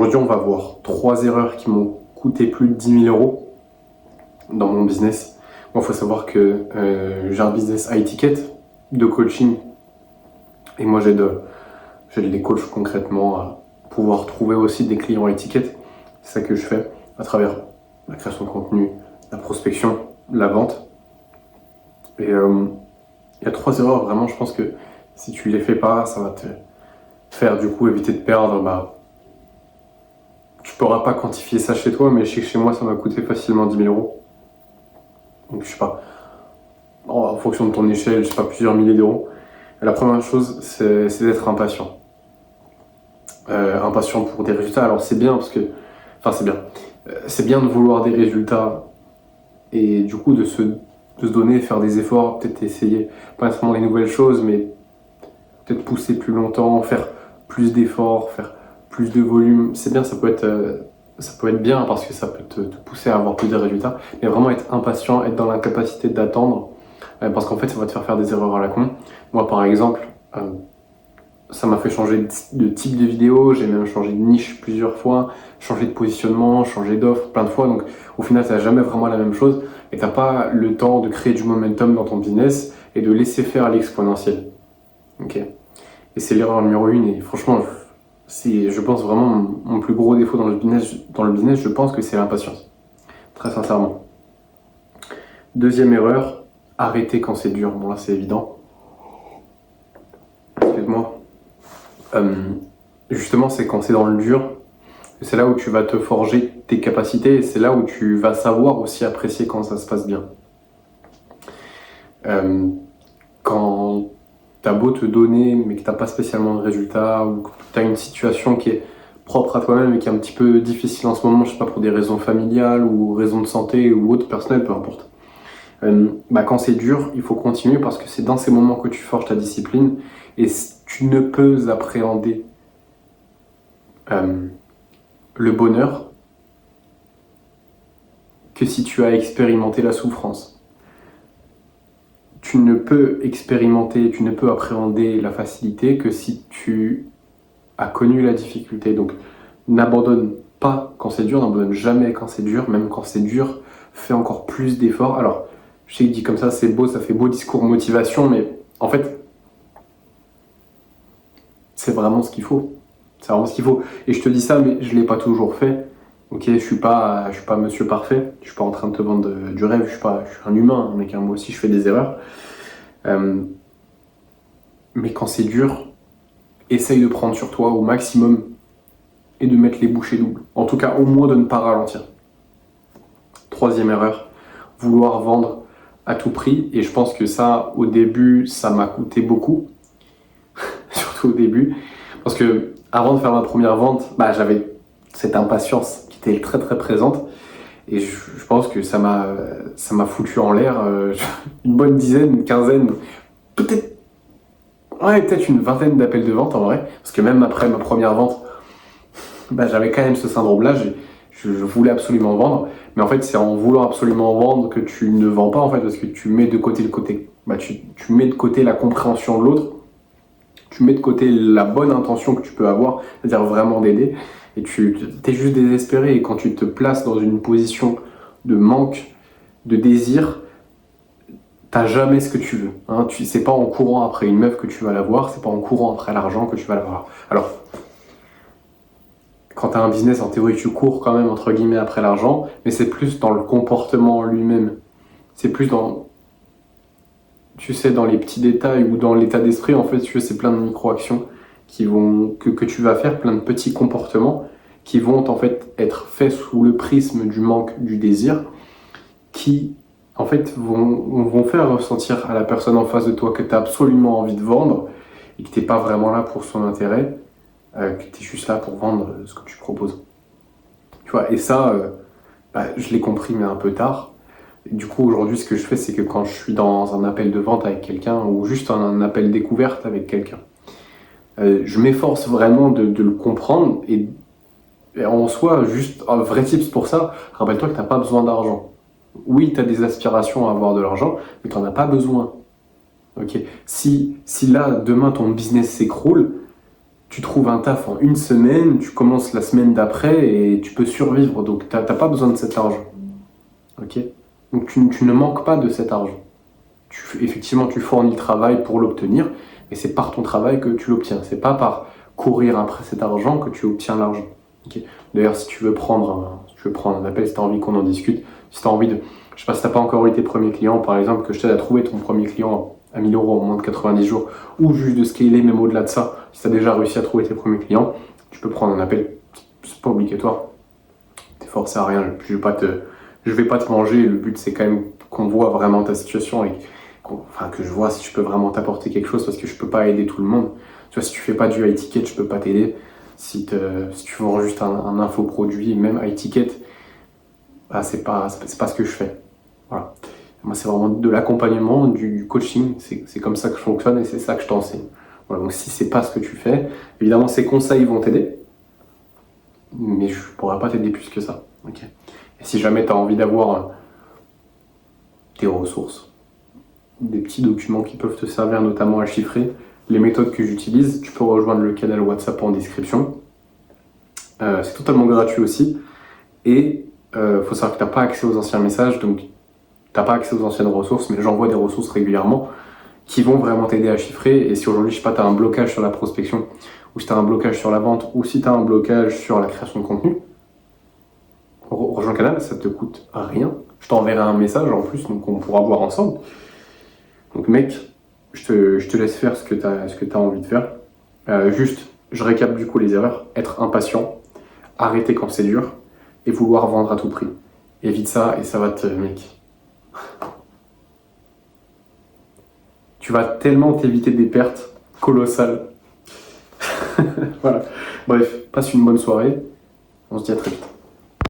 aujourd'hui, on va voir 3 erreurs qui m'ont coûté plus de 10 000 euros dans mon business. Moi, il faut savoir que j'ai un business high ticket de coaching et moi, j'aide les coachs concrètement à pouvoir trouver aussi des clients high ticket. C'est ça que je fais à travers la création de contenu, la prospection, la vente. Et il y a 3 erreurs, vraiment, je pense que si tu les fais pas, ça va te faire du coup éviter de perdre. Tu pourras pas quantifier ça chez toi, mais je sais que chez moi, ça m'a coûté facilement 10 000 euros. Donc, je sais pas, en fonction de ton échelle, je sais pas, plusieurs milliers d'euros. Et la première chose, c'est d'être impatient. Impatient pour des résultats. Alors, c'est bien parce que, enfin, c'est bien. C'est bien de vouloir des résultats et du coup de se donner, faire des efforts, peut-être essayer, pas nécessairement les nouvelles choses, mais peut-être pousser plus longtemps, faire plus d'efforts, faire plus de volume. C'est bien, ça peut être bien parce que ça peut te pousser à avoir plus de résultats, mais vraiment être impatient, être dans l'incapacité d'attendre, parce qu'en fait ça va te faire des erreurs à la con. Moi par exemple, ça m'a fait changer de type de vidéo, j'ai même changé de niche plusieurs fois, changé de positionnement, changé d'offre plein de fois, donc au final ça n'a jamais vraiment la même chose et t'as pas le temps de créer du momentum dans ton business et de laisser faire l'exponentiel. Ok. Et c'est l'erreur numéro 1 et franchement, c'est, je pense vraiment mon plus gros défaut dans le business, je pense que c'est l'impatience. Très sincèrement. Deuxième erreur, arrêter quand c'est dur. Bon là c'est évident. Excuse-moi. Justement, c'est quand c'est dans le dur, c'est là où tu vas te forger tes capacités et c'est là où tu vas savoir aussi apprécier quand ça se passe bien. Quand t'as beau te donner mais que t'as pas spécialement de résultats ou que t'as une situation qui est propre à toi-même et qui est un petit peu difficile en ce moment, je sais pas, pour des raisons familiales ou raisons de santé ou autres, personnelles, peu importe. Quand c'est dur, il faut continuer parce que c'est dans ces moments que tu forges ta discipline et tu ne peux appréhender le bonheur que si tu as expérimenté la souffrance. Tu ne peux expérimenter, tu ne peux appréhender la facilité que si tu as connu la difficulté. Donc n'abandonne pas quand c'est dur, n'abandonne jamais quand c'est dur, même quand c'est dur, fais encore plus d'efforts. Alors, je sais que dit comme ça, c'est beau, ça fait beau discours motivation, mais en fait, c'est vraiment ce qu'il faut. C'est vraiment ce qu'il faut. Et je te dis ça, mais je ne l'ai pas toujours fait. Ok, je suis pas monsieur parfait. Je suis pas en train de te vendre du rêve. Je suis un humain, mec. Moi aussi, je fais des erreurs. Mais quand c'est dur, essaye de prendre sur toi au maximum et de mettre les bouchées doubles. En tout cas, au moins de ne pas ralentir. Troisième erreur, vouloir vendre à tout prix. Et je pense que ça, au début, ça m'a coûté beaucoup. Surtout au début. Parce que avant de faire ma première vente, j'avais cette impatience qui était très très présente. Et je pense que ça m'a foutu en l'air une bonne dizaine, une quinzaine, peut-être une vingtaine d'appels de vente en vrai. Parce que même après ma première vente, j'avais quand même ce syndrome-là. Je voulais absolument vendre. Mais en fait, c'est en voulant absolument vendre que tu ne vends pas en fait, parce que tu mets de côté le côté. Tu mets de côté la compréhension de l'autre. Tu mets de côté la bonne intention que tu peux avoir, c'est-à-dire vraiment d'aider, et tu es juste désespéré. Et quand tu te places dans une position de manque, de désir, t'as jamais ce que tu veux. Hein. C'est pas en courant après une meuf que tu vas l'avoir, c'est pas en courant après l'argent que tu vas l'avoir. Alors, quand t'as un business, en théorie, tu cours quand même, entre guillemets, après l'argent, mais c'est plus dans le comportement lui-même. C'est plus dans... Tu sais, dans les petits détails ou dans l'état d'esprit, en fait, c'est plein de micro-actions que tu vas faire, plein de petits comportements qui vont en fait être faits sous le prisme du manque du désir, qui en fait vont faire ressentir à la personne en face de toi que tu as absolument envie de vendre et que tu n'es pas vraiment là pour son intérêt, que tu es juste là pour vendre ce que tu proposes. Tu vois, et ça, je l'ai compris mais un peu tard. Du coup, aujourd'hui, ce que je fais, c'est que quand je suis dans un appel de vente avec quelqu'un ou juste un appel découverte avec quelqu'un, je m'efforce vraiment de le comprendre et en soi, juste un vrai tips pour ça, rappelle-toi que tu n'as pas besoin d'argent. Oui, tu as des aspirations à avoir de l'argent, mais tu n'en as pas besoin. Okay. Si là, demain, ton business s'écroule, tu trouves un taf en une semaine, tu commences la semaine d'après et tu peux survivre. Donc, t'as pas besoin de cet argent. Ok? Donc, tu ne manques pas de cet argent. Effectivement, tu fournis le travail pour l'obtenir, et c'est par ton travail que tu l'obtiens. C'est pas par courir après cet argent que tu obtiens l'argent. Ok. D'ailleurs, si tu veux prendre un appel, si tu as envie qu'on en discute, si tu as envie de. Je sais pas si tu n'as pas encore eu tes premiers clients, par exemple, que je t'aide à trouver ton premier client à 1000 euros en moins de 90 jours, ou juste de scaler, même au-delà de ça, si tu as déjà réussi à trouver tes premiers clients, tu peux prendre un appel. C'est pas obligatoire. T'es forcé à rien. Je vais pas te manger. Le but, c'est quand même qu'on voit vraiment ta situation et que je vois si je peux vraiment t'apporter quelque chose, parce que je peux pas aider tout le monde. Tu vois, si tu fais pas du high ticket, je peux pas t'aider. Si tu vends juste un infoproduit, même high ticket, bah, c'est pas ce que je fais. Voilà. Moi, c'est vraiment de l'accompagnement, du coaching. C'est comme ça que je fonctionne et c'est ça que je t'enseigne. Voilà. Donc, si c'est pas ce que tu fais, évidemment, ces conseils vont t'aider, mais je pourrais pas t'aider plus que ça. Okay. Et si jamais tu as envie d'avoir des ressources, des petits documents qui peuvent te servir notamment à chiffrer les méthodes que j'utilise, tu peux rejoindre le canal WhatsApp en description. C'est totalement gratuit aussi. Et faut savoir que tu n'as pas accès aux anciens messages, donc tu n'as pas accès aux anciennes ressources, mais j'envoie des ressources régulièrement qui vont vraiment t'aider à chiffrer. Et si aujourd'hui, je sais pas, tu as un blocage sur la prospection, ou si tu as un blocage sur la vente, ou si tu as un blocage sur la création de contenu, rejoins le canal, ça te coûte rien. Je t'enverrai un message en plus, donc on pourra voir ensemble. Donc mec, je te laisse faire ce que tu as envie de faire. Juste, je récap du coup les erreurs. Être impatient, arrêter quand c'est dur, et vouloir vendre à tout prix. Évite ça et ça va te... Mec. Tu vas tellement t'éviter des pertes colossales. Voilà. Bref, passe une bonne soirée. On se dit à très vite.